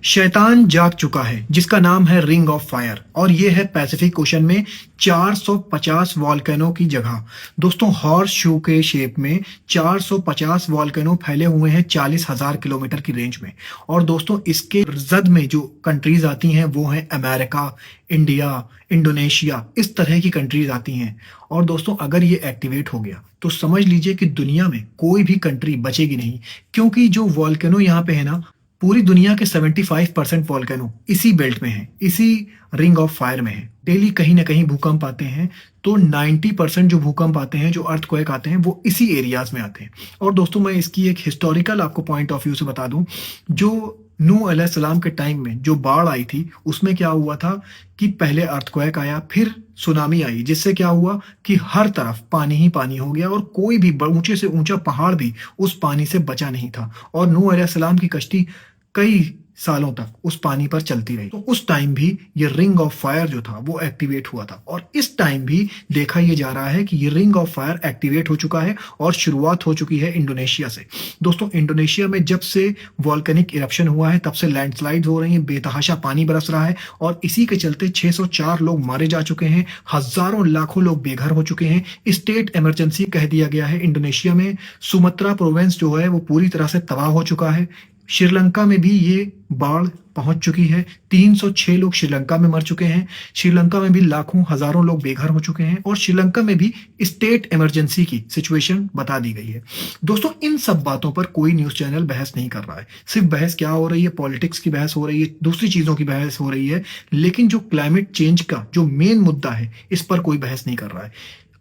शैतान जाग चुका है जिसका नाम है रिंग ऑफ फायर और ये है पैसिफिक ओशन में 450 वॉल्केनो की जगह। दोस्तों हॉर्स शू के शेप में 450 वॉल्केनो फैले हुए हैं 40,000 किलोमीटर की रेंज में। और दोस्तों इसके जद में जो कंट्रीज आती हैं वो हैं अमेरिका, इंडिया, इंडोनेशिया, इस तरह की कंट्रीज आती हैं। और दोस्तों अगर ये एक्टिवेट हो गया तो समझ लीजिए कि दुनिया में कोई भी कंट्री बचेगी नहीं, क्योंकि जो वॉल्केनो यहाँ पे है ना, पूरी दुनिया के 75% वॉल्केनो इसी बेल्ट में है, इसी रिंग ऑफ फायर में है। डेली कहीं ना कहीं भूकंप आते हैं, तो 90% जो भूकंप आते हैं, जो अर्थक्वेक आते हैं, वो इसी एरियाज में आते हैं। और दोस्तों मैं इसकी एक हिस्टोरिकल आपको पॉइंट ऑफ व्यू से बता दूं, जो नूह अलैहिस्सलाम के टाइम में जो बाढ़ आई थी उसमें क्या हुआ था कि पहले अर्थक्वेक आया, फिर सुनामी आई, जिससे क्या हुआ कि हर तरफ पानी ही पानी हो गया और कोई भी ऊंचे से ऊंचा पहाड़ भी उस पानी से बचा नहीं था। और नूह अलैहिस्सलाम की कश्ती कई सालों तक उस पानी पर चलती रही। तो उस टाइम भी ये रिंग ऑफ फायर जो था वो एक्टिवेट हुआ था, और इस टाइम भी देखा ये जा रहा है कि ये रिंग ऑफ फायर एक्टिवेट हो चुका है और शुरुआत हो चुकी है इंडोनेशिया से। दोस्तों इंडोनेशिया में जब से वॉल्केनिक इरप्शन हुआ है तब से लैंडस्लाइड हो रही हैं, बेतहाशा पानी बरस रहा है, और इसी के चलते 604 लोग मारे जा चुके हैं, हजारों लाखों लोग बेघर हो चुके हैं। स्टेट इमरजेंसी कह दिया गया है इंडोनेशिया में। सुमत्रा प्रोविंस जो है वो पूरी तरह से तबाह हो चुका है। श्रीलंका में भी ये बाढ़ पहुंच चुकी है, 306 लोग श्रीलंका में मर चुके हैं। श्रीलंका में भी लाखों हजारों लोग बेघर हो चुके हैं, और श्रीलंका में भी स्टेट इमरजेंसी की सिचुएशन बता दी गई है। दोस्तों इन सब बातों पर कोई न्यूज चैनल बहस नहीं कर रहा है। सिर्फ बहस क्या हो रही है, पॉलिटिक्स की बहस हो रही है, दूसरी चीजों की बहस हो रही है, लेकिन जो क्लाइमेट चेंज का जो मेन मुद्दा है इस पर कोई बहस नहीं कर रहा है।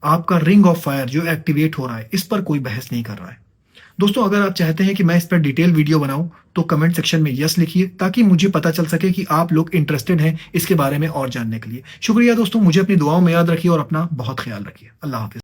आपका रिंग ऑफ फायर जो एक्टिवेट हो रहा है इस पर कोई बहस नहीं कर रहा है। दोस्तों अगर आप चाहते हैं कि मैं इस पर डिटेल वीडियो बनाऊं तो कमेंट सेक्शन में यस लिखिए, ताकि मुझे पता चल सके कि आप लोग इंटरेस्टेड हैं इसके बारे में और जानने के लिए। शुक्रिया दोस्तों, मुझे अपनी दुआओं में याद रखिए और अपना बहुत ख्याल रखिए। अल्लाह हाफिज।